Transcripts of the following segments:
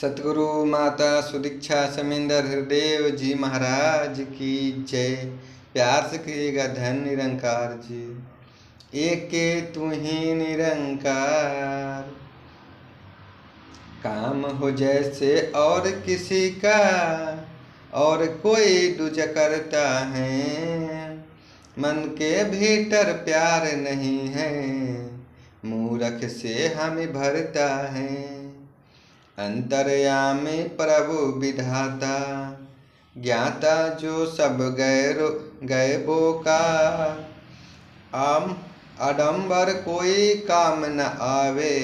सतगुरु माता सुदीक्षा समिंदर हृदय जी महाराज की जय। प्यार से कहिएगा धन निरंकार जी। एक के तू ही निरंकार, काम हो जैसे और किसी का, और कोई दूज करता है। मन के भीतर प्यार नहीं है, मूरख से हम भरता है। अंतर्यामी प्रभु विधाता, ज्ञाता जो सब गैबो का। आडंबर कोई काम न आवे,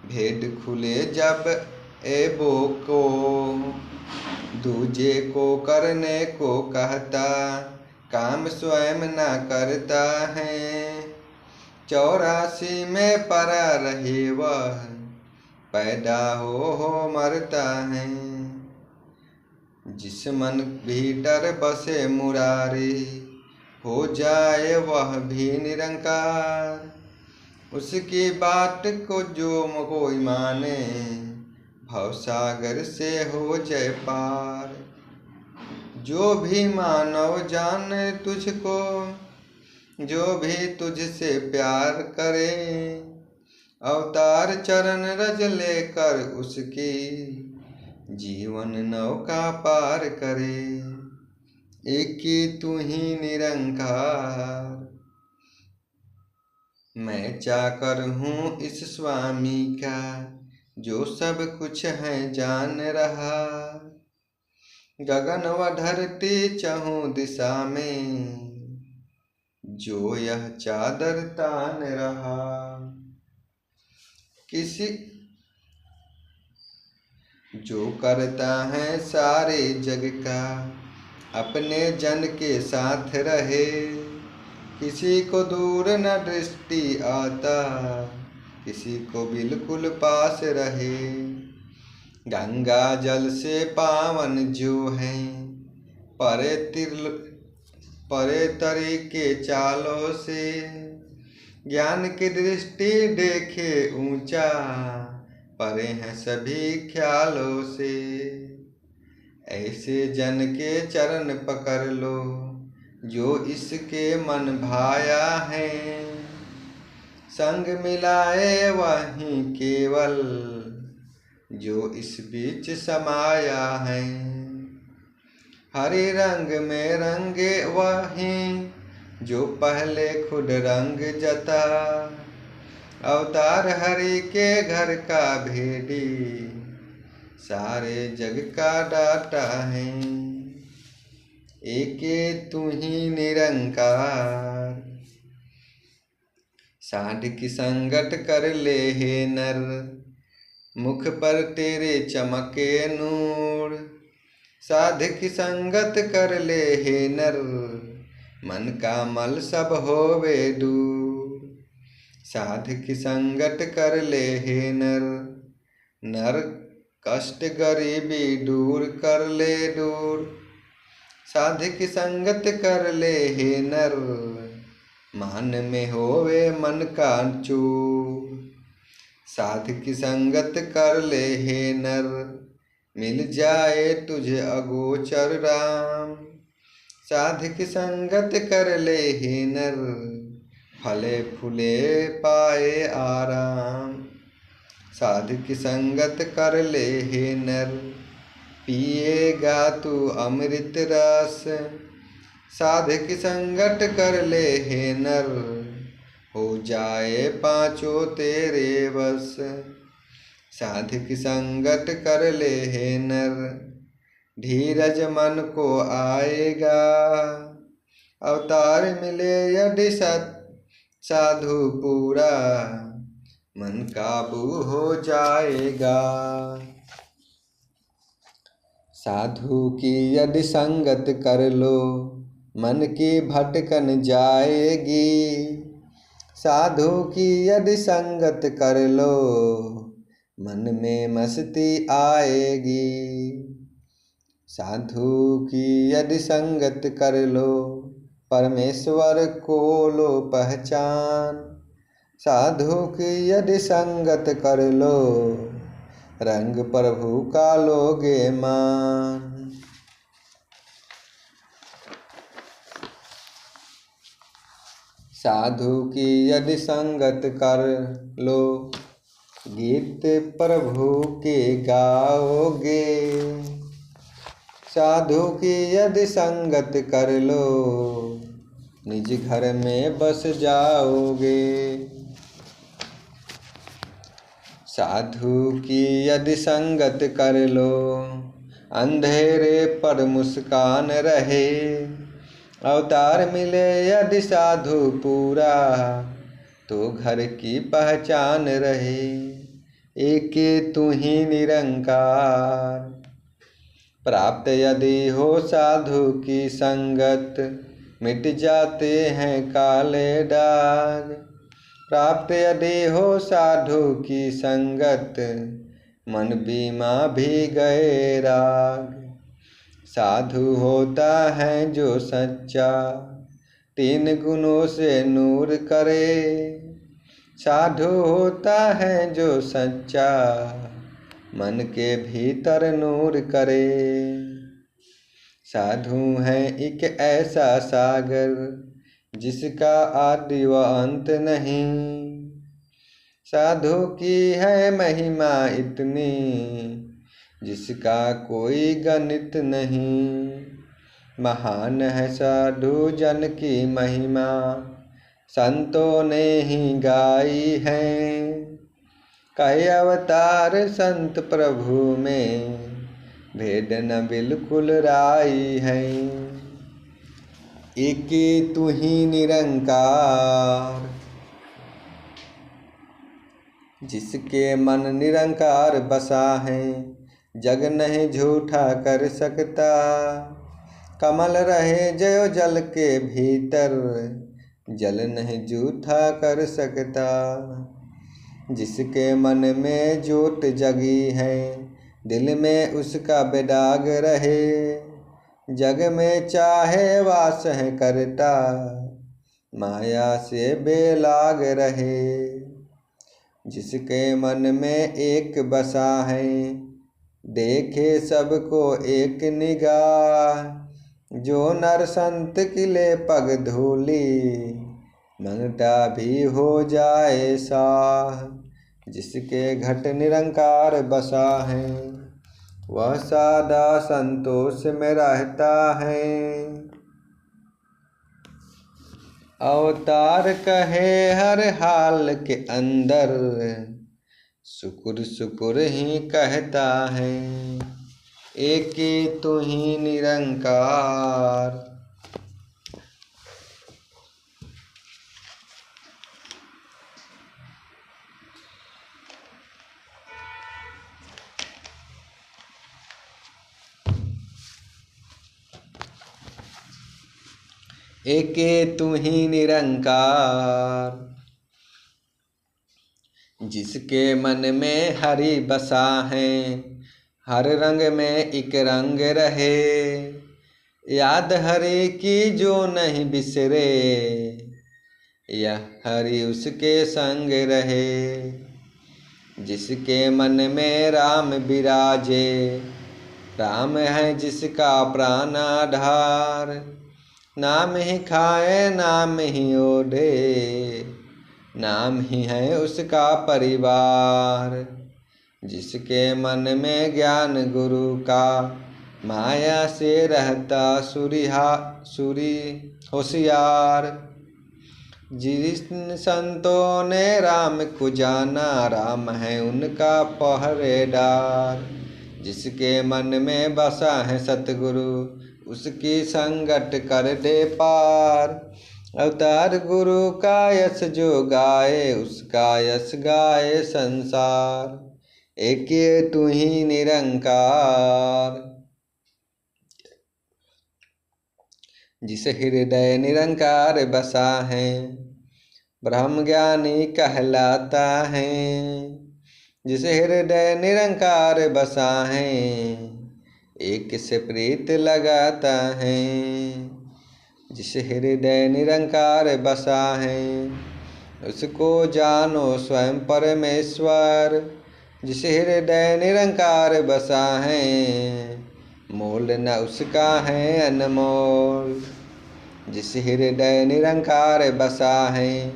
भेद खुले जब एबो को। दूजे को करने को कहता, काम स्वयं न करता है। 84 में पड़ा रहे वह, पैदा हो मरता है। जिस मन भीतर बसे मुरारी, हो जाए वह भी निरंकार। उसकी बात को जो कोई माने, भवसागर से हो जाए पार। जो भी मानव जाने तुझको, जो भी तुझसे प्यार करे, अवतार चरण रज लेकर उसकी, जीवन नौका पार करे। एक ही तू ही निरंकार, मैं चाकर हूँ इस स्वामी का, जो सब कुछ है जान रहा। गगन व धरती चहु दिशा में, जो यह चादर तान रहा। किसी जो करता है सारे जग का, अपने जन के साथ रहे। किसी को दूर न दृष्टि आता, किसी को बिल्कुल पास रहे। गंगा जल से पावन जो है, परे तरीके चालों से। ज्ञान की दृष्टि देखे ऊंचा, परे हैं सभी ख्यालों से। ऐसे जन के चरण पकड़ लो, जो इसके मन भाया है। संग मिलाए वहीं केवल, जो इस बीच समाया है। हरे रंग में रंगे वहीं, जो पहले खुद रंग जता। अवतार हरि के घर का भेदी, सारे जग का दाता है। एके तू ही निरंकार, साध की संगत कर ले हे नर। मुख पर तेरे चमके नूर, साध की संगत कर ले हे नर। मन का मल सब होवे दूर, साध की संगत कर ले हे नर। नर कष्ट गरीबी दूर कर ले दूर, साध की संगत कर ले हे नर। मान में होवे मन का चूर, साध की संगत कर ले हे नर। मिल जाए तुझे अगोचर राम, साध की संगत कर ले हे नर। फले फूले पाए आराम, साध की संगत कर ले हे नर। पिएगा तू अमृत रस, साध की संगत कर ले हे नर। हो जाए पांचों तेरे बस, साध की संगत कर ले हे नर। धीरज मन को आएगा, अवतार मिले यदि साधु पूरा, मन काबू हो जाएगा। साधु की यदि संगत कर लो, मन की भटकन जाएगी। साधु की यदि संगत कर लो, मन में मस्ती आएगी। साधु की यदि संगत कर लो, परमेश्वर को लो पहचान। साधु की यदि संगत कर लो, रंग प्रभु का लोगे मान। साधु की यदि संगत कर लो, गीत प्रभु के गाओगे। साधु की यदि संगत कर लो, निज घर में बस जाओगे। साधु की यदि संगत कर लो, अंधेरे पर मुस्कान रहे। अवतार मिले यदि साधु पूरा, तो घर की पहचान रहे। एक तू ही निरंकार, प्राप्त यदि हो साधु की संगत, मिट जाते हैं काले दाग। प्राप्त यदि हो साधु की संगत, मन बीमा भी गए राग। साधु होता है जो सच्चा, 3 गुणों से नूर करे। साधु होता है जो सच्चा, मन के भीतर नूर करे। साधु है एक ऐसा सागर, जिसका आदि व अंत नहीं। साधु की है महिमा इतनी, जिसका कोई गणित नहीं। महान है साधु जन की महिमा, संतों ने ही गाई है। कई अवतार संत प्रभु में, भेद न बिल्कुल राई है। एक तू ही निरंकार, जिसके मन निरंकार बसा है, जग नहीं झूठा कर सकता। कमल रहे जयो जल के भीतर, जल नहीं झूठा कर सकता। जिसके मन में ज्योत जगी है, दिल में उसका बेदाग रहे। जग में चाहे वास है करता, माया से बेलाग रहे। जिसके मन में एक बसा है, देखे सबको एक निगाह। जो नर संत किले पग धूली, मंगता भी हो जाए साह। जिसके घट निरंकार बसा है, वह सदा संतोष में रहता है। अवतार कहे हर हाल के अंदर, शुक्र शुक्र ही कहता है। एक तू ही निरंकार, एके तू ही निरंकार। जिसके मन में हरि बसा है, हर रंग में एक रंग रहे। याद हरि की जो नहीं बिसरे, यह हरि उसके संग रहे। जिसके मन में राम विराजे, राम है जिसका प्राण आधार। नाम ही खाए नाम ही ओढ़े, नाम ही है उसका परिवार। जिसके मन में ज्ञान गुरु का, माया से रहता सूरी होशियार। जिन संतों ने राम को जाना, राम है उनका पहरेदार। जिसके मन में बसा है सतगुरु, उसकी संगत कर दे पार। अवतार गुरु का यश जो गाए, उसका यश गाए संसार। एक तू ही निरंकार, जिस हृदय निरंकार बसा है, ब्रह्म ज्ञानी कहलाता है। जिस हृदय निरंकार बसा है, एक से प्रीत लगाता है। जिस हृदय निरंकार बसा है, उसको जानो स्वयं परमेश्वर। जिस हृदय निरंकार बसा है, मोल न उसका है अनमोल। जिस हृदय निरंकार बसा है,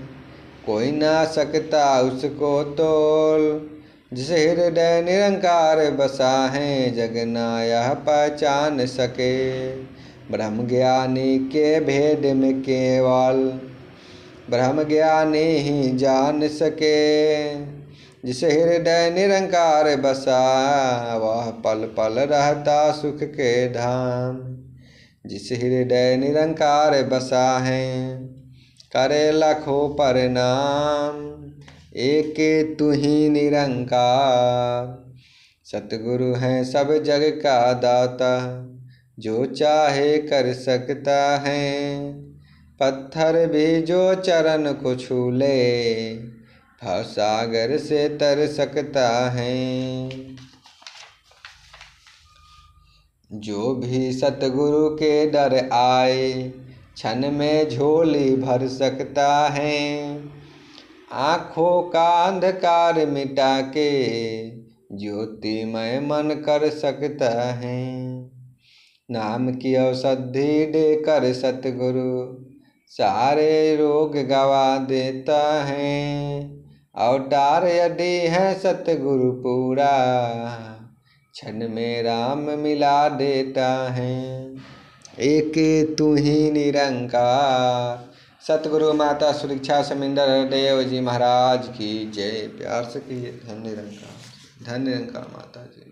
कोई ना सकता उसको तोल। जिस हृदय निरंकार बसा है, जग ना यह पहचान सके। ब्रह्म ज्ञानी के भेद में केवल ब्रह्म ज्ञानी ही जान सके। जिस हृदय निरंकार बसा, वह पल पल रहता सुख के धाम। जिस हृदय निरंकार बसा है, करे लाखों प्रणाम। एक तू ही निरंकार, सतगुरु है सब जग का दाता। जो चाहे कर सकता है, पत्थर भी जो चरण को छू ले, भवसागर से तर सकता है। जो भी सतगुरु के दर आए, क्षण में झोली भर सकता है। आँखों का अंधकार मिटा के, ज्योतिमय मन कर सकता है। नाम की औषधि देकर सतगुरु सारे रोग गवा देता है। अवतार यदि है सतगुरु पूरा, क्षण में राम मिला देता है। एक तू ही निरंकार। सतगुरु माता सुदीक्षा समिंदर देव जी महाराज की जय। प्यार से कहिए धन्य निरंकार, धन्य निरंकार माता जी।